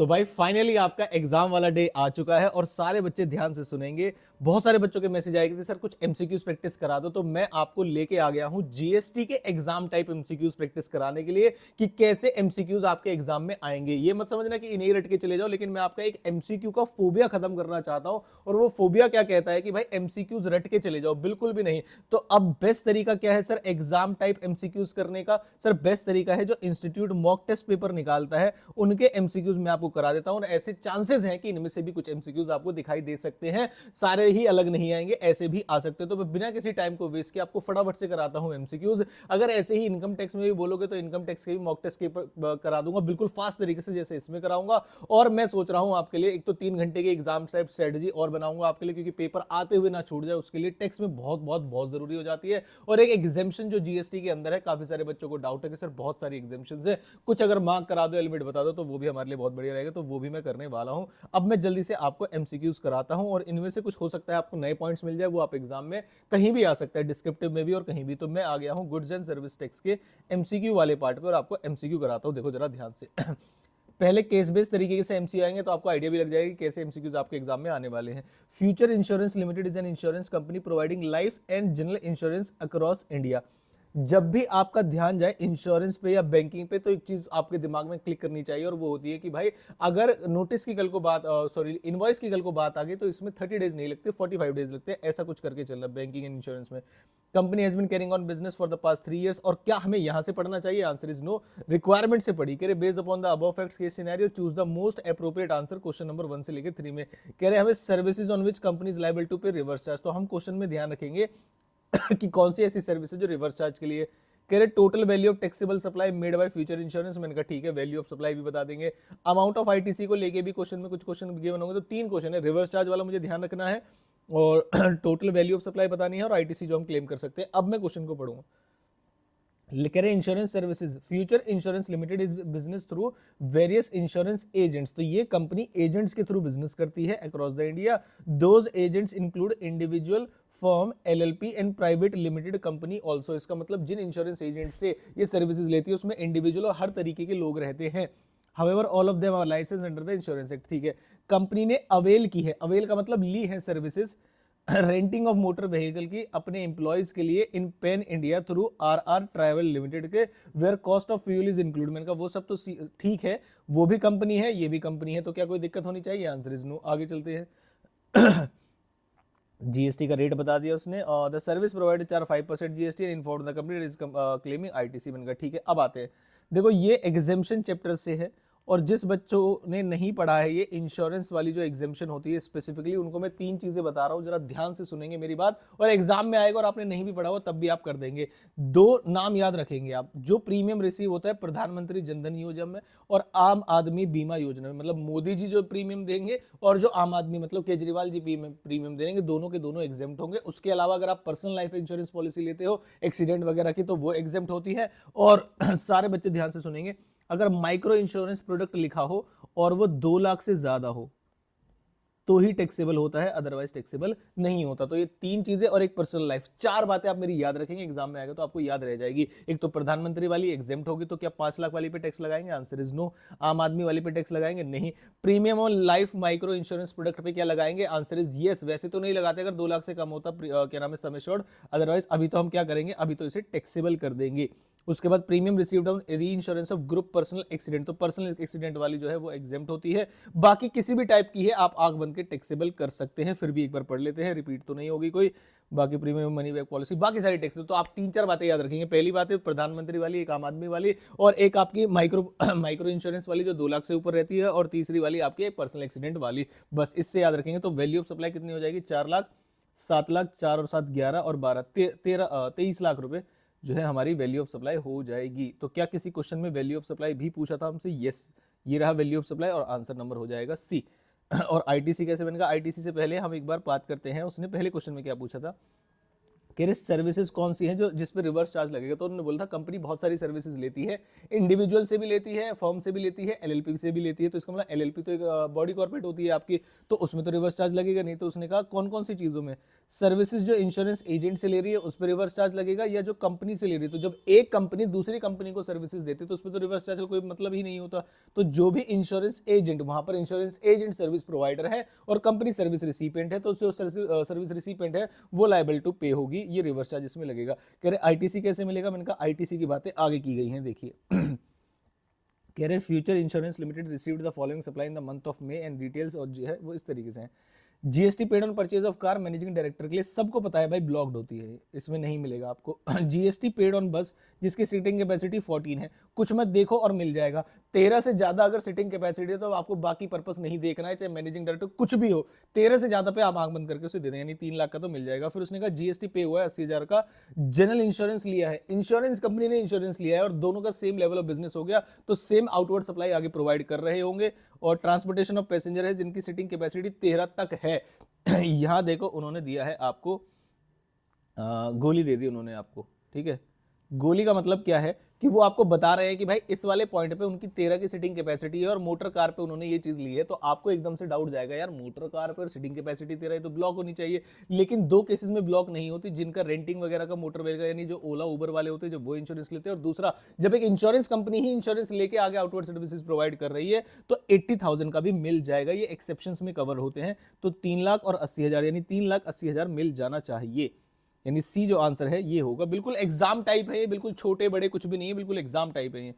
तो भाई फाइनली आपका एग्जाम वाला डे आ चुका है और सारे बच्चे ध्यान से सुनेंगे। बहुत सारे बच्चों के मैसेज आए थे सर कुछ एमसीक्यूज प्रैक्टिस करा दो, तो मैं आपको लेके आ गया हूं जीएसटी के एग्जाम टाइप एमसीक्यूज प्रैक्टिस कराने के लिए कि कैसे एमसीक्यूज आपके एग्जाम में आएंगे। ये मत समझना कि इन्हें रट के चले जाओ, लेकिन मैं आपका एक एमसीक्यू का फोबिया खत्म करना चाहता हूं। और वो फोबिया क्या कहता है कि भाई एमसीक्यूज रट के चले जाओ, बिल्कुल भी नहीं। तो अब बेस्ट तरीका क्या है सर एग्जाम टाइप एमसीक्यूज करने का? सर बेस्ट तरीका है जो इंस्टीट्यूट मॉक टेस्ट पेपर निकालता है उनके एमसीक्यूज में आपको करा देता हूं। और ऐसे चांसेस हैं कि इनमें से भी कुछ एमसीक्यूज आपको दिखाई दे सकते हैं, सारे ही अलग नहीं आएंगे, ऐसे भी आ सकते हैं। तो मैं बिना किसी टाइम को वेस्ट किए आपको फटाफट से कराता हूं एमसीक्यूज। अगर ऐसे ही इनकम टैक्स में भी बोलोगे तो इनकम टैक्स के भी मॉक टेस्ट करा दूंगा बिल्कुल फास्ट तरीके से जैसे इसमें कराऊंगा। और मैं सोच रहा हूं आपके लिए एक तो 3 घंटे की एग्जाम टाइप स्ट्रेटजी और बनाऊंगा आपके लिए, क्योंकि पेपर आते हुए ना छूट जाए उसके लिए टैक्स में बहुत बहुत बहुत जरूरी हो जाती है। और एक एग्जामेशन जो जीएसटी के अंदर है, काफी सारे बच्चों को डाउट है कि सर बहुत सारी एग्जामेशन है, कुछ अगर मार्क करा दो, एलिमेंट बता दो, तो वो भी हमारे लिए बहुत बढ़िया रहेगा। तो वो भी मैं करने वाला हूं। अब मैं जल्दी से आपको एमसीक्यूज कराता हूं और इनमें से कुछ हो सकता है आपको नए पॉइंट्स मिल जाए, वो आप एग्जाम में कहीं भी आ सकता है, डिस्क्रिप्टिव में भी और कहीं भी। तो मैं आ गया हूं गुड्स एंड सर्विस टैक्स के एमसीक्यू वाले पार्ट पे और आपको एमसीक्यू कराता हूं। देखो जरा ध्यान से पहले केस बेस्ड तरीके से एमसी आएंगे तो आपको आइडिया भी लग जाएगा कि कैसे एमसीक्यूज आपके एग्जाम में आने वाले हैं। Future insurance limited is an insurance company providing life and general insurance across India. जब भी आपका ध्यान जाए इंश्योरेंस पे या बैंकिंग पे, तो एक चीज आपके दिमाग में क्लिक करनी चाहिए और वो होती है कि भाई अगर नोटिस की कल को बात, सॉरी इनवॉइस की कल को बात आ गई तो इसमें 30 डेज नहीं लगते, 45 डेज लगते हैं। ऐसा कुछ करके चलना बैंकिंग एंड इंश्योरेंस में। Company has been carrying on business for the past 3 years। और क्या हमें यहां से पढ़ना चाहिए? Answer is no. रिक्वायरमेंट से पढ़ी, कह रहे based upon the above facts case scenario choose the most appropriate answer. Question number 1 से लेकर 3 में कह रहे हमें services on which company is liable to pay reverse charge. तो हम क्वेश्चन में ध्यान रखेंगे कि कौन सी ऐसी सर्विस है जो रिवर्स चार्ज के लिए। कह रहे total value of taxable supply made by future insurance. मैंने कहा ठीक है, वैल्यू ऑफ सप्लाई भी बता देंगे। अमाउंट ऑफ आईटीसी को लेके भी क्वेश्चन में कुछ क्वेश्चन गिवन होंगे, तो 3 क्वेश्चन है। रिवर्स चार्ज वाला मुझे ध्यान रखना है और टोटल वैल्यू ऑफ सप्लाई बतानी है और आईटीसी जो हम क्लेम कर सकते हैं। अब मैं क्वेश्चन को पढ़ूंगा। कह रहे insurance services future insurance limited is business through various insurance agents. तो ये कंपनी एजेंट्स के थ्रू बिजनेस करती है across the India. Those agents include individual firm LLP and private limited company also. इसका मतलब जिन इंश्योरेंस एजेंट से ये services लेती है उसमें इंडिविजुअल और हर तरीके के लोग रहते हैं। However all of them are license under the insurance act. ठीक है, कंपनी ने अवेल की है, अवेल का मतलब ली है services renting of motor vehicle की अपने एम्प्लॉयज के लिए in pan India through R travel limited के, where cost of fuel is include. मैंने कहा वो सब तो ठीक है, वो भी कंपनी है ये भी कंपनी है, तो क्या कोई दिक्कत होनी चाहिए? Answer is no. आगे चलते हैं। जीएसटी का रेट बता दिया उसने। द सर्विस प्रोवाइडेड चार 5% GST and inform the company is claiming ITC. मैंने कहा ठीक है। अब आते हैं, देखो ये एग्जेम्पशन चैप्टर से है और जिस बच्चों ने नहीं पढ़ा है ये इंश्योरेंस वाली जो एग्जेम्पशन होती है स्पेसिफिकली, उनको मैं 3 चीजें बता रहा हूं, जरा ध्यान से सुनेंगे मेरी बात। और एग्जाम में आएगा और आपने नहीं भी पढ़ा हो तब भी आप कर देंगे। 2 नाम याद रखेंगे आप। जो प्रीमियम रिसीव होता है प्रधानमंत्री जनधन योजना में और आम आदमी बीमा योजना में, मतलब मोदी जी जो प्रीमियम देंगे और जो आम आदमी मतलब केजरीवाल जी प्रीमियम देंगे, दोनों के दोनों एग्जेम्प्ट होंगे। उसके अलावा अगर आप पर्सनल लाइफ इंश्योरेंस पॉलिसी लेते हो एक्सीडेंट वगैरह की, तो वो एग्जेम्प्ट होती है। और सारे बच्चे ध्यान से सुनेंगे, अगर माइक्रो इंश्योरेंस प्रोडक्ट लिखा हो और वो 2 लाख से ज्यादा हो तो ही टैक्सेबल होता है, अदरवाइज टैक्सेबल नहीं होता। तो ये 3 चीजें और एक पर्सनल लाइफ, 4 बातें आप मेरी याद रखेंगे, एग्जाम में आएगा तो आपको याद रह जाएगी। एक तो प्रधानमंत्री वाली एग्जेम्प्ट होगी, तो क्या 5 लाख वाली पे टैक्स लगाएंगे? Answer is no. आम आदमी वाली पे टैक्स लगाएंगे? नहीं। प्रीमियम और लाइफ माइक्रो इंश्योरेंस प्रोडक्ट पे क्या लगाएंगे? Answer is yes. वैसे तो नहीं लगाते अगर 2 लाख से कम होता, क्या नाम है, सम एश्योर्ड। अदरवाइज अभी तो हम क्या करेंगे, अभी तो इसे टैक्सेबल कर देंगे। उसके बाद प्रीमियम रिसीव्ड ऑन री insurance of group personal accident. तो पर्सनल एक्सीडेंट वाली जो है वो एग्जेम्प्ट होती है, बाकी किसी भी टाइप की है आप आंख बंद के टैक्सेबल कर सकते हैं। फिर भी एक बार पढ़ लेते हैं, रिपीट तो नहीं होगी कोई। बाकी प्रीमियम मनी बैक पॉलिसी, बाकी सारी टैक्स। तो आप 3-4 बातें याद रखेंगे। पहली बात है प्रधानमंत्री वाली, एक आम आदमी वाली, और एक आपकी माइक्रो माइक्रो इंश्योरेंस वाली जो 2 लाख से ऊपर रहती है, और तीसरी वाली आपकी पर्सनल एक्सीडेंट वाली। बस इससे याद रखेंगे। तो वैल्यू ऑफ सप्लाई कितनी हो जाएगी? 4 लाख, 7 लाख, 4 और 7 11 और 12 23 लाख रुपए जो है हमारी वैल्यू ऑफ सप्लाई हो जाएगी। तो क्या किसी क्वेश्चन में वैल्यू ऑफ सप्लाई भी पूछा था हमसे? यस, ये रहा वैल्यू ऑफ सप्लाई और आंसर नंबर हो जाएगा सी। और आईटीसी कैसे बनेगा? आईटीसी से पहले हम एक बार बात करते हैं, उसने पहले क्वेश्चन में क्या पूछा था। कह रहे सर्विसेज कौन सी हैं जो जिस पे रिवर्स चार्ज लगेगा, तो उन्होंने बोला था कंपनी बहुत सारी सर्विसेज लेती है, इंडिविजुअल से भी लेती है, फर्म से भी लेती है, एलएलपी से भी लेती है। तो इसका मतलब एलएलपी तो एक बॉडी कॉर्पोरेट होती है आपकी, तो उसमें तो रिवर्स चार्ज लगेगा नहीं। तो उसने कहा कौन कौन सी चीजों में, सर्विसेज जो इंश्योरेंस एजेंट से ले रही है उस पर रिवर्स चार्ज लगेगा, या जो कंपनी से ले रही है। तो जब एक कंपनी दूसरी कंपनी को सर्विसेज देती है तो उसमें तो रिवर्स चार्ज का कोई मतलब ही नहीं होता। तो जो भी इंश्योरेंस एजेंट, वहां पर इंश्योरेंस एजेंट सर्विस प्रोवाइडर है और कंपनी सर्विस रिसिपिएंट है, तो जो सर्विस रिसिपिएंट है वो लायबल टू पे होगी, ये रिवर्स चार्ज इसमें लगेगा। कह रहे आईटीसी कैसे मिलेगा, मैंने कहा आईटीसी की बातें आगे की गई हैं, देखिए। कह रहे future insurance limited received the following supply in the month of May and details, और जो है वो इस तरीके से है। GST paid on purchase of car managing director के लिए सबको पता है भाई ब्लॉक्ड होती है, इसमें नहीं मिलेगा आपको। जीएसटी पेड ऑन बस जिसकी सीटिंग कैपेसिटी 14 है, कुछ मत देखो और मिल जाएगा। 13 से ज्यादा अगर सीटिंग कैपेसिटी है तो आपको बाकी पर्पस नहीं देखना है, चाहे मैनेजिंग डायरेक्टर कुछ भी हो, 13 से ज्यादा पे आप आंख बंद करके उसे दे दें, यानी 3 लाख का तो मिल जाएगा। फिर उसने कहा जीएसटी पे हुआ है 80,000 का, जनरल इंश्योरेंस लिया है, इंश्योरेंस कंपनी ने इंश्योरेंस लिया है और दोनों का सेम लेवल ऑफ बिजनेस हो गया, तो सेम आउटवर्ड सप्लाई आगे प्रोवाइड कर रहे होंगे। और ट्रांसपोर्टेशन ऑफ पैसेंजर है जिनकी सीटिंग कैपेसिटी 13 तक है। यहां देखो उन्होंने दिया है आपको गोली दे दी उन्होंने आपको, ठीक है। गोली का मतलब क्या है कि वो आपको बता रहे हैं कि भाई इस वाले पॉइंट पे उनकी 13 की सीटिंग कैपेसिटी है और मोटर कार पे उन्होंने ये चीज ली है। तो आपको एकदम से डाउट जाएगा यार मोटर कार पर सीटिंग कैपेसिटी 13 है तो ब्लॉक होनी चाहिए, लेकिन दो केसेस में ब्लॉक नहीं होती, जिनका रेंटिंग वगैरह का मोटर वगैरह यानी जो ओला उबर वाले होते हैं जब वो इंश्योरेंस लेते हैं, और दूसरा जब एक इंश्योरेंस कंपनी ही इंश्योरेंस लेके आगे आउटवर्ड सर्विसेज प्रोवाइड कर रही है तो 80,000 का भी मिल जाएगा। ये एक्सेप्शन में कवर होते हैं। तो 3 लाख और 80,000 यानी 3,80,000 मिल जाना चाहिए, यानी सी जो आंसर है ये होगा। बिल्कुल एग्जाम टाइप है ये, बिल्कुल छोटे बड़े कुछ भी नहीं है, बिल्कुल एग्जाम टाइप है ये।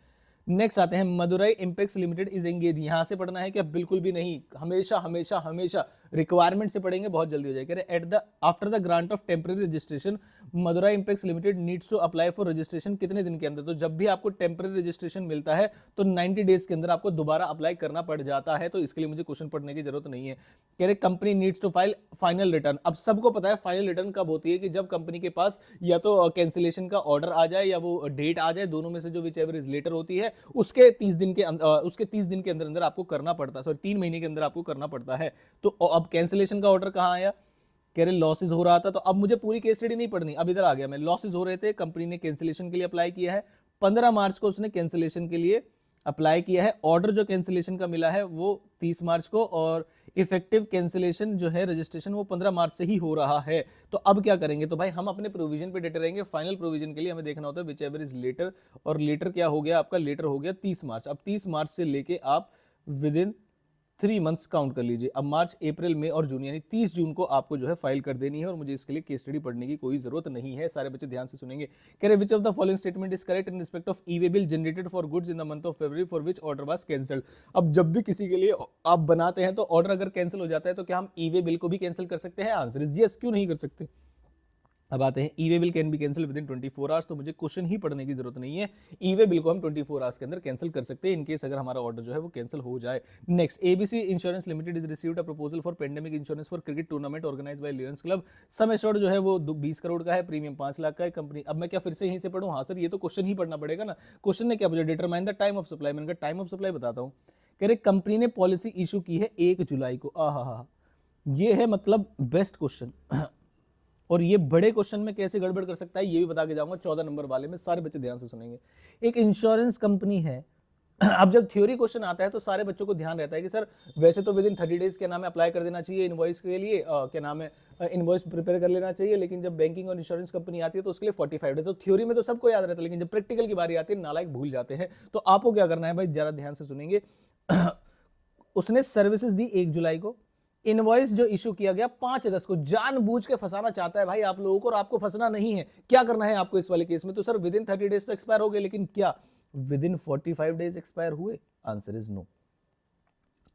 नेक्स्ट आते हैं Madurai impex limited is engage, यहां से पढ़ना है क्या, बिल्कुल भी नहीं, हमेशा हमेशा हमेशा रिक्वायरमेंट से पढ़ेंगे, बहुत जल्दी हो जाएगा। At the after the grant of temporary registration Madurai impex limited needs to apply for registration कितने दिन के अंदर, तो जब भी आपको टेम्पररी रजिस्ट्रेशन मिलता है तो 90 डेज के अंदर आपको दोबारा अप्लाई करना पड़ जाता है। तो इसके लिए मुझे क्वेश्चन पढ़ने की जरूरत नहीं है। कह रहे company needs to file final return, अब सबको पता है फाइनल रिटर्न कब होती है कि जब कंपनी के पास या तो कैंसिलेशन का ऑर्डर आ जाए या वो डेट आ जाए, दोनों में से जो विच एवर इज लेटर होती है उसके 30 दिन के उसके 30 दिन के अंदर अंदर आपको करना पड़ता है, सॉरी 3 महीने के अंदर आपको करना पड़ता है। तो अब कैंसिलेशन का ऑर्डर कहां आया, कह रहे लॉसेस हो रहा था, तो अब मुझे पूरी केस स्टडी नहीं पढ़नी, अब इधर आ गया मैं, लॉसेस हो रहे थे, कंपनी ने कैंसिलेशन के लिए अप्लाई किया है, 15 मार्च को उसने कैंसिलेशन के लिए अप्लाई किया है, ऑर्डर जो कैंसिलेशन का मिला है वो 30 मार्च को, और इफेक्टिव कैंसिलेशन जो है रजिस्ट्रेशन वो 15 मार्च से ही हो रहा है। तो अब क्या करेंगे, तो भाई हम अपने प्रोविजन पे डटे रहेंगे, फाइनल प्रोविजन के लिए हमें देखना होता है विच एवर इज लेटर, और लेटर क्या हो गया आपका, लेटर हो गया 30 मार्च। अब 30 मार्च से लेके आप विद इन 3 मंथ्स काउंट कर लीजिए, अब मार्च अप्रैल मई और जून यानी 30 जून को आपको जो है फाइल कर देनी है, और मुझे इसके लिए केस स्टडी पढ़ने की कोई जरूरत नहीं है, सारे बच्चे ध्यान से सुनेंगे। कह रहे विच of the following statement is correct in respect of E way bill generated for goods in the month of February for which order was cancelled. अब जब भी किसी के लिए आप बनाते हैं तो ऑर्डर अगर कैंसिल हो जाता है तो क्या हम ई वे बिल को भी कैंसिल कर सकते हैं, आंसर इज यस, क्यों नहीं कर सकते। अब आते हैं E way bill can be cancel within 24 hours, तो मुझे क्वेश्चन ही पढ़ने की जरूरत नहीं है, ई वे बिल को हम 24 आवर्स के अंदर कैंसिल कर सकते हैं इनकेस अगर हमारा ऑर्डर जो है वो कैंसिल हो जाए। Next, ABC insurance limited is received a proposal for pandemic insurance for cricket tournament organise by Lions club, sum assured जो है वो 20 करोड़ का है, प्रीमियम 5 लाख का है कंपनी। अब मैं क्या फिर से यहीं से पढ़ूं, हाँ सर ये तो क्वेश्चन ही पढ़ना पड़ेगा ना, क्वेश्चन ने क्या पूछा, determine the time of supply, मैंने कहा टाइम ऑफ सप्लाई बताता हूं। कह रहे कंपनी ने पॉलिसी इशू की है 1 जुलाई को, आहा, ये है मतलब बेस्ट क्वेश्चन, और ये बड़े क्वेश्चन में कैसे गड़बड़ कर सकता है ये भी बता के जाऊंगा 14 नंबर वाले में, सारे बच्चे ध्यान से सुनेंगे। एक इंश्योरेंस कंपनी है, अब जब थ्योरी क्वेश्चन आता है तो सारे बच्चों को ध्यान रहता है कि सर वैसे तो विद इन 30 डेज क्या नाम है अप्लाई कर देना चाहिए इनवॉइस के लिए, क्या नाम है इनवॉइस प्रिपेयर कर लेना चाहिए, लेकिन जब बैंकिंग और इंश्योरेंस कंपनी आती है तो उसके लिए 45 डेज, तो थ्योरी में तो सबको याद रहता है, लेकिन जब प्रैक्टिकल की बारी आती है नालायक भूल जाते हैं। तो आपको क्या करना है भाई, जरा ध्यान से सुनेंगे। उसने सर्विसेज दी 1 जुलाई को, इनवॉइस जो इशू किया गया 5 अगस्त को, जानबूझ के फंसाना चाहता है भाई आप लोगों को, और आपको फंसना नहीं है। क्या करना है आपको इस वाले केस में, तो सर विद इन 30 डेज तो एक्सपायर हो गए, लेकिन क्या विद इन 45 डेज एक्सपायर हुए, आंसर इज नो।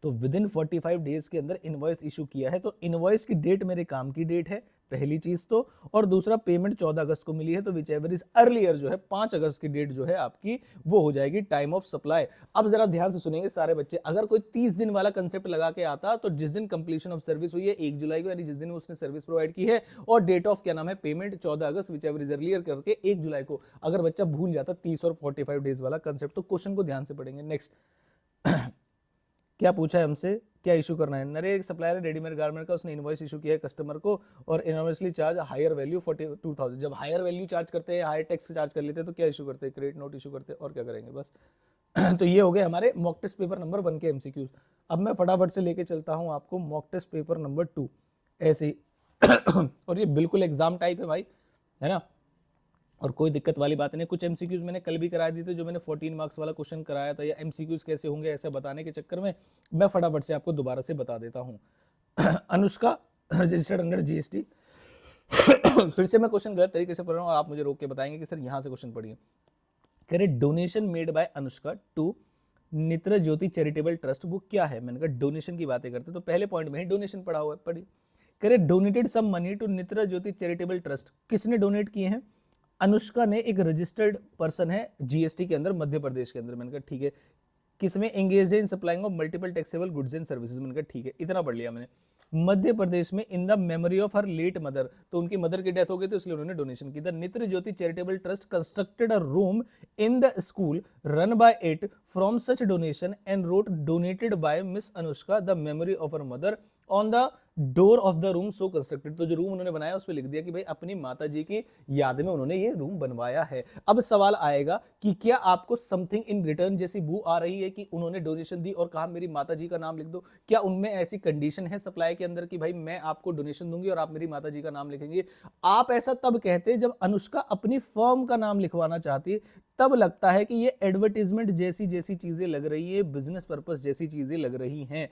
तो विद इन 45 डेज के अंदर इनवॉइस इशू किया है, तो इनवॉइस की डेट मेरे काम की डेट है, पहली चीज तो, और दूसरा पेमेंट 14 अगस्त को मिली है, तो विच एवर इज अर्लियर जो है 5 अगस्त की डेट जो है आपकी वो हो जाएगी टाइम ऑफ सप्लाई। अब जरा ध्यान से सुनेंगे सारे बच्चे, अगर कोई 30 दिन वाला कंसेप्ट लगा के आता तो जिस दिन कंप्लीशन ऑफ सर्विस हुई है 1 जुलाई को, यानी जिस दिन उसने सर्विस प्रोवाइड की है, और डेट ऑफ क्या नाम है payment 14 August which ever is earlier करके 1 जुलाई को, अगर बच्चा भूल जाता 30 और 45 डेज वाला कंसेप्ट, तो क्वेश्चन को ध्यान से पढ़ेंगे। नेक्स्ट क्या पूछा है हमसे, क्या इशू करना है? नरे एक सप्लायर है रेडीमेड गारमेंट का, उसने इनवॉइस इशू किया है कस्टमर को और इनवॉइसली चार्ज हायर वैल्यू 42,000। जब हायर वैल्यू चार्ज करते हैं, हायर टैक्स चार्ज कर लेते हैं तो क्या इशू करते हैं? क्रेडिट नोट इशू करते हैं और क्या करेंगे बस। तो ये हो गए हमारे मॉक टेस्ट पेपर नंबर 1 के एमसीक्यूज। अब मैं फटाफट से लेके चलता हूं आपको मॉक टेस्ट पेपर नंबर 2 ऐसे ही। और ये बिल्कुल एग्जाम टाइप है भाई, है ना, और कोई दिक्कत वाली बात नहीं। कुछ एमसीक्यूज मैंने कल भी करा दी थी, जो मैंने 14 मार्क्स वाला क्वेश्चन कराया था, या एमसीक्यूज कैसे होंगे ऐसे बताने के चक्कर में मैं फटाफट से आपको दोबारा से बता देता हूं। Anushka registered under GST. फिर से मैं क्वेश्चन गलत तरीके से पढ़ रहा हूं और आप मुझे रोक के बताएंगे कि सर यहां से क्वेश्चन पढ़िए। कह रहे donation made by Anushka to Netra Jyoti charitable trust, वो क्या है? मैंने कहा डोनेशन की बातें करते तो पहले पॉइंट में ही डोनेशन पढ़ा हुआ है, पढ़ी। कह रहे donated some money to Netra Jyoti charitable trust, किसने डोनेट किए हैं? अनुष्का ने, एक रजिस्टर्ड पर्सन है जीएसटी के अंदर मध्य प्रदेश के अंदर। मैंने कहा ठीक है। किसमें? Engaged in supplying of multiple taxable goods and services. मैंने कहा ठीक है, इतना पढ़ लिया मैंने। मध्य प्रदेश में in the memory of her late mother, तो उनकी मदर की डेथ हो गई तो इसलिए उन्होंने डोनेशन की। The Netra Jyoti charitable trust constructed a room in the school run by it from such donation and wrote donated by miss Anushka the memory of her mother on the door of the room so constructed. तो जो room उन्होंने बनाया उस पर लिख दिया कि भाई अपनी माता जी की याद में उन्होंने ये रूम बनवाया है। अब सवाल आएगा कि क्या आपको समथिंग इन रिटर्न जैसी बू आ रही है कि उन्होंने डोनेशन दी और कहा मेरी माता जी का नाम लिख दो? क्या उनमें ऐसी कंडीशन है सप्लाई के अंदर कि भाई मैं आपको डोनेशन दूंगी और आप मेरी माता जी का नाम लिखेंगे? आप ऐसा तब कहते जब अनुष्का अपनी फर्म का नाम लिखवाना चाहती, तब लगता है कि ये एडवर्टीजमेंट जैसी जैसी चीजें लग रही है, बिजनेस पर्पस जैसी चीजें लग रही हैं।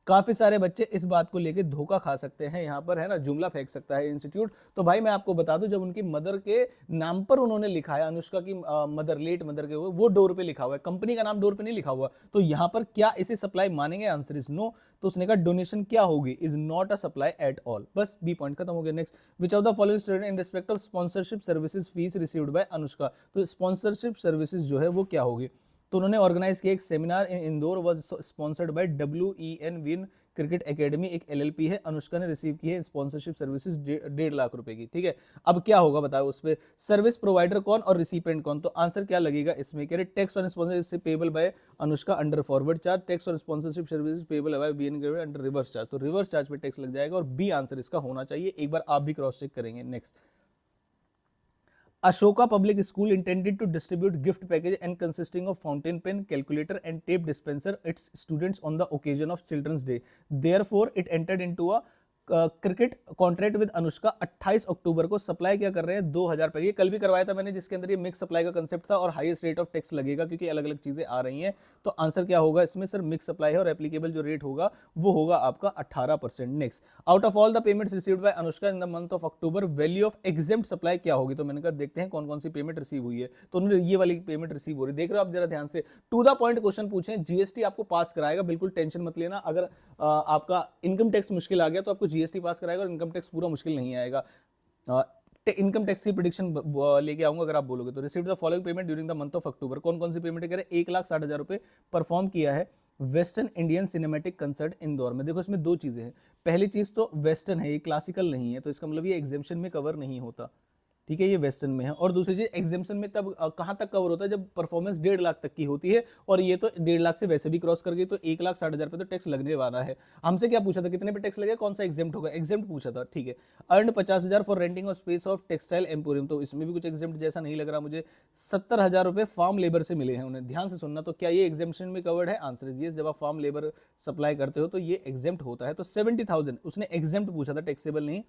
काफी सारे बच्चे इस बात को लेके धोखा खा सकते हैं यहां पर, है ना, जुमला फेंक सकता है इंस्टीट्यूट। तो भाई मैं आपको बता दूं, जब उनकी मदर के नाम पर उन्होंने लिखा है, अनुष्का की मदर, लेट मदर के, वो डोर पे लिखा हुआ है, कंपनी का नाम डोर पे नहीं लिखा हुआ। तो यहां पर क्या इसे सप्लाई मानेंगे? Answer is no. तो उसने कहा डोनेशन क्या होगी? Is not a supply at all. बस बी पॉइंट खत्म हो गया। Next, which of the following student in respect of sponsorship services fees received by Anushka. तो स्पॉन्सरशिप सर्विसेज जो है वो क्या होगी? तो उन्होंने ऑर्गेनाइज किया एक seminar in Indore, was sponsored by WEN win cricket academy, एक LLP है। अनुष्का ने रिसीव की है स्पॉन्सरशिप सर्विसेज 1.5 लाख रुपए की। ठीक है, अब क्या होगा बताओ उस पर? सर्विस प्रोवाइडर कौन और रिसिपेंट कौन? तो आंसर क्या लगेगा इसमें? कह रहे tax on sponsorship payable by Anushka under forward charge, tax on sponsorship services payable by BN under reverse charge. तो रिवर्स चार्ज पे टैक्स लग जाएगा और बी आंसर इसका होना चाहिए। एक बार आप भी क्रॉस चेक करेंगे। Next, Ashoka Public School intended to distribute gift package and consisting of fountain pen, calculator and tape dispenser its students on the occasion of Children's Day. Therefore, it entered into a cricket contract with Anushka 28 अक्टूबर को। Supply क्या कर रहे हैं? 2000 packet. ये कल भी करवाया था मैंने, जिसके अंदर ये मिक्स सप्लाई का कंसेप्ट था और हाईएस्ट रेट ऑफ टैक्स लगेगा क्योंकि अलग अलग चीजें आ रही हैं। तो आंसर क्या होगा इसमें? सर मिक्स सप्लाई है और एप्लीकेबल जो रेट होगा वो होगा आपका 18%। Next, out of all the payments received by Anushka in the month of October, value of exempt supply क्या होगी? तो मैंने कहा देखते हैं कौन कौन सी पेमेंट रिसीव हुई है। तो उन्होंने ये वाली पेमेंट रिसीव हो रही है, देख रहे हो आप जरा ध्यान से। टू द पॉइंट क्वेश्चन पूछे, जीएसटी आपको पास कराएगा, बिल्कुल टेंशन मत लेना। अगर आपका इनकम टैक्स मुश्किल आ गया तो आपको जीएसटी पास कराएगा और इनकम टैक्स पूरा मुश्किल नहीं आएगा। इनकम टैक्स की प्रेडिक्शन लेके आऊंगा अगर आप बोलोगे तो। Received the following payment during the month of October, कौन कौन सी पेमेंट करे? 1,60,000 रुपए परफॉर्म किया है western Indian cinematic concert Indore में। देखो इसमें दो चीजें हैं, पहली चीज तो वेस्टर्न है, ये क्लासिकल नहीं है, तो इसका मतलब ये एग्जेम्पशन में कवर नहीं होता। ठीक है, ये वेस्टर्न में है। और दूसरी चीज, एग्जाम्पशन में तब कहां तक कवर होता है? जब परफॉर्मेंस 1.5 लाख तक की होती है, और ये तो 1.5 लाख से वैसे भी क्रॉस कर गई, तो 1,60,000 पे तो टैक्स लगने वाला है। हमसे क्या पूछा था, कितने पे टैक्स लगेगा, कौन सा एग्जाम्प्ट होगा? एग्जाम्प्ट पूछा था। ठीक है, earn 50,000 for renting of space of textile emporium, तो इसमें भी कुछ एग्जाम्प्ट जैसा नहीं लग रहा मुझे। 70,000 रुपए फार्म लेबर से मिले हैं उन्हें। ध्यान से सुनना, तो क्या ये एग्जाम्पशन में कवर्ड है? Answer is yes. जब आप फार्म लेबर सप्लाई करते हो तो ये एग्जाम्प्ट होता है। तो 70,000 उसने एग्जाम्प्ट पूछा था, टैक्सेबल नहीं।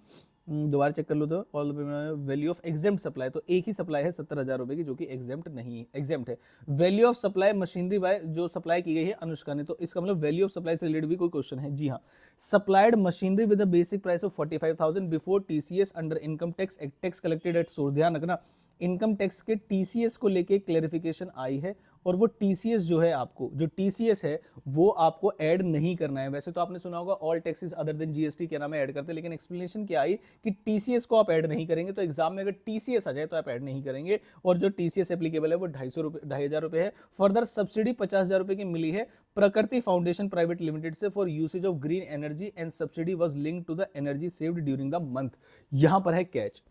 दोबारा चेक कर लो तो all value of exempt supply, तो एक ही सप्लाई है 70,000 रुपए की जो कि एग्जाम्प्ट नहीं है, एग्जाम्प्ट है। Value of supply machinery by, जो सप्लाई की गई है अनुष्का ने, तो इसका मतलब वैल्यू ऑफ सप्लाई से रिलेटेड भी कोई क्वेश्चन है? जी हाँ। Supplied machinery with a basic price of 45,000 before TCS under income tax, tax collected at source. ध्यान रखना, इनकम टैक्स के टीसीएस को लेके क्लेरिफिकेशन आई है, और वो टीसीएस जो है, आपको जो टीसीएस है वो आपको ऐड नहीं करना है। वैसे तो आपने सुना होगा all taxes other than GST क्या नाम है ऐड करते हैं, लेकिन एक्सप्लेनेशन क्या आई कि टीसीएस को आप ऐड नहीं करेंगे। तो एग्जाम में अगर टीसीएस आ जाए तो आप ऐड नहीं करेंगे, और जो टीसीएस एप्लीकेबल है वो 2,500 रुपए है। फर्दर सब्सिडी 50,000 रुपए की मिली है प्रकृति फाउंडेशन प्राइवेट लिमिटेड से for usage of green energy, and subsidy was linked to the energy saved during the month. यहां पर है कैच,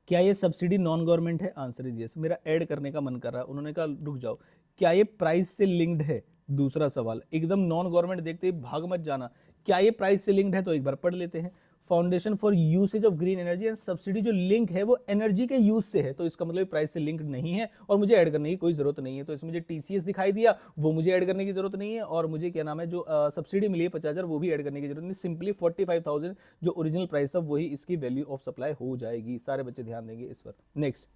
क्या ये सब्सिडी नॉन गवर्नमेंट है? Answer is yes. मेरा ऐड करने का मन कर रहा है, उन्होंने कहा रुक जाओ, क्या ये प्राइस से लिंक्ड है? दूसरा सवाल एकदम नॉन गवर्नमेंट, देखते ही भाग मत जाना, क्या ये प्राइस से लिंक्ड है, तो एक बार पढ़ लेते हैं। Foundation for usage of green energy and subsidy, जो लिंक है वो एनर्जी के यूज से है, तो इसका मतलब प्राइस से लिंक्ड नहीं है और मुझे ऐड करने की कोई जरूरत नहीं है। तो इसमें मुझे टीसीएस दिखाई दिया, वो मुझे ऐड करने की जरूरत नहीं है, और मुझे क्या नाम है जो सब्सिडी मिली है 50,000, वो भी ऐड करने की जरूरत नहीं। सिंपली 45,000 जो ओरिजिनल प्राइस था वही इसकी वैल्यू ऑफ सप्लाई हो जाएगी। सारे बच्चे ध्यान देंगे इस पर। Next,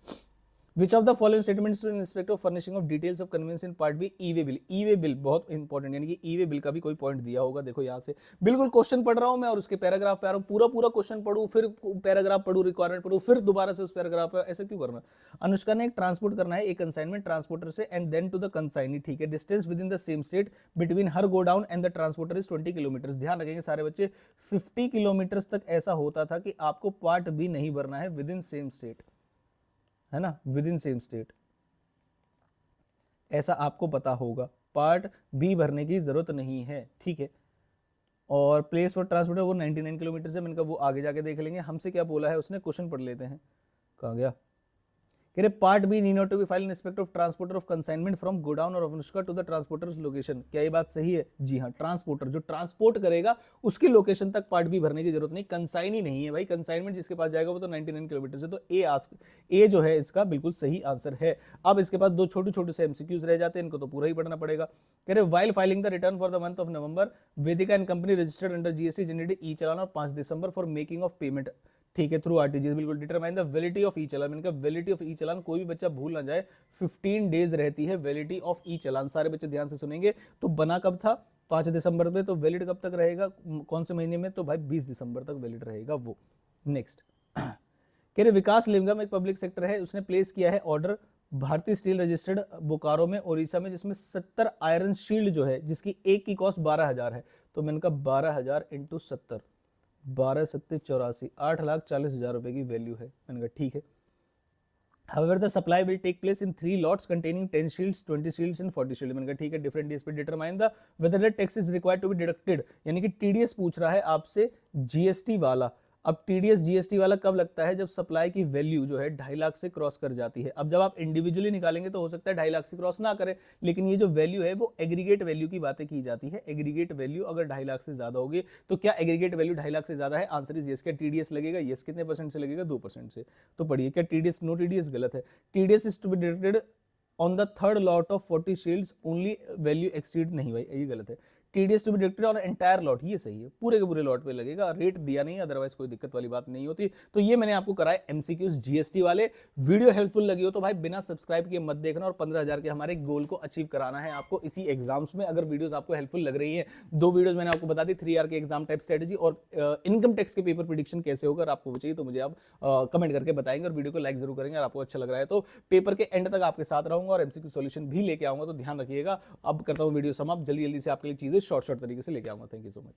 Which of the following statements in respect of furnishing of details of conveyance in part B E-way bill? E-way bill बहुत इंपॉर्टेंट, यानी कि E-way bill का भी कोई पॉइंट दिया होगा। देखो यहाँ से बिल्कुल क्वेश्चन पढ़ रहा हूँ मैं और उसके पैराग्राफ पे आ रहा हूँ, पूरा क्वेश्चन पढ़ूँ फिर पैराग्राफ पढ़ूँ, रिक्वायरमेंट पढ़ूँ फिर दोबारा से उस पैराग्राफ पे, ऐसा क्यों करना। अनुष्का ने एक ट्रांसपोर्ट करना है एक कंसाइनमेंट ट्रांसपोर्टर से and then to the consignee, ठीक है। Distance within the same state between her godown and the transporter is 20 kilometre. ध्यान रखेंगे सारे बच्चे, 50 किलोमीटर तक ऐसा होता था कि आपको पार्ट बी नहीं भरना है विद इन सेम स्टेट, है ना, विद इन सेम स्टेट, ऐसा आपको पता होगा। पार्ट बी भरने की जरूरत नहीं है, ठीक है। और प्लेस फॉर ट्रांसपोर्टर वो 99 किलोमीटर से, मैंने कहा वो आगे जाके देख लेंगे। हमसे क्या बोला है उसने, क्वेश्चन पढ़ लेते हैं। कहाँ गया, कह रहे part B need not to be file in respect of transporter of consignment from godown और Anushka to the transporter's location. क्या ये बात सही है? जी हाँ, ट्रांसपोर्टर जो ट्रांसपोर्ट करेगा उसकी लोकेशन तक पार्ट बी भरने की जरूरत नहीं, कंसाइन ही नहीं है भाई। कंसाइनमेंट जिसके पास जाएगा वो तो 99 किलोमीटर से, तो ए जो है इसका बिल्कुल सही आंसर है। अब इसके पास दो छोटे छोटे से एमसीक्यूज रह जाते हैं, इनको तो पूरा ही पढ़ना पड़ेगा। कह रहे while filing the return for the month of November, Vedika and company registered under GST generated E challan और 5 December for making of payment, ठीक है, थ्रू आरटीजीएस। बिल्कुल determine the validity of E challan, मैंने कहा वैलिडिटी ऑफ ई चालान कोई भी बच्चा भूल ना जाए, 15 डेज रहती है वैलिडिटी ऑफ ई चालान। सारे बच्चे ध्यान से सुनेंगे। तो बना कब था? 5 दिसंबर पे, तो वैलिड कब तक रहेगा, कौन से महीने में? तो भाई 20 दिसंबर तक वैलिड रहेगा वो। नेक्स्ट, कह रहे विकास लिंगम एक पब्लिक सेक्टर है, उसने प्लेस किया है ऑर्डर भारतीय स्टील रजिस्टर्ड बोकारो में ओडिशा में, जिसमें 70 आयरन शील्ड जो है जिसकी एक की कॉस्ट 12,000 है। तो मैंने कहा 12,000 इंटू 70, 12 सत्ते 84, 8,40,000 रुपए की वैल्यू है। मैंने कहा ठीक है। However, the supply will take place in 3 lots containing 10 shields, 20 shields and 40 shields। मैंने कहा ठीक है, डिफरेंट डेज पे determine the whether the tax is required to be deducted, यानी कि टीडीएस पूछ रहा है आपसे जीएसटी वाला। अब टीडीएस जीएसटी वाला कब लगता है? जब सप्लाई की वैल्यू जो है 2.5 लाख से क्रॉस कर जाती है। अब जब आप इंडिविजुअली निकालेंगे तो हो सकता है 2.5 लाख से क्रॉस ना करे, लेकिन ये जो वैल्यू है वो एग्रीगेट वैल्यू की बातें की जाती है। एग्रीगेट वैल्यू अगर 2.5 लाख से ज्यादा होगी, तो क्या एग्रीगेट वैल्यू 2.5 लाख से ज्यादा है? Answer is yes. क्या टीडीएस लगेगा? यस। कितने परसेंट से लगेगा? 2% से। तो पढ़िए, क्या टीडीएस, नो टीडीएस गलत है। TDS is to be deducted on the third lot of 40 shields only value exceed, नहीं भाई ये गलत है। TDS to be deducted on entire lot, ये सही है, पूरे के पूरे लॉट पे लगेगा। रेट दिया नहीं है, अदरवाइज कोई दिक्कत वाली बात नहीं होती। तो ये मैंने आपको कराए एमसीक्यूज जीएसटी वाले। वीडियो हेल्पफुल लगी हो तो भाई बिना सब्सक्राइब किए मत देखना, और 15,000 के हमारे गोल को अचीव कराना है आपको इसी एग्जाम्स में। अगर वीडियोस आपको हेल्पफुल लग रही है, 2 वीडियोस मैंने आपको बता दी, 3R के एग्जाम टाइप स्ट्रेटेजी और इनकम टैक्स के पेपर प्रिडिक्शन कैसे होगा, अगर आपको वो चाहिए तो मुझे आप कमेंट करके बताएंगे और वीडियो को लाइक जरूर करेंगे। अगर आपको अच्छा लग रहा है तो पेपर के एंड तक आपके साथ रहूंगा और एमसीक्यू सॉल्यूशन भी लेके आऊंगा, तो ध्यान रखिएगा। अब करता हूँ वीडियो समाप्त, जल्दी जल्दी से आपके लिए चीजें शॉर्ट तरीके से लेके आऊंगा। Thank you so much.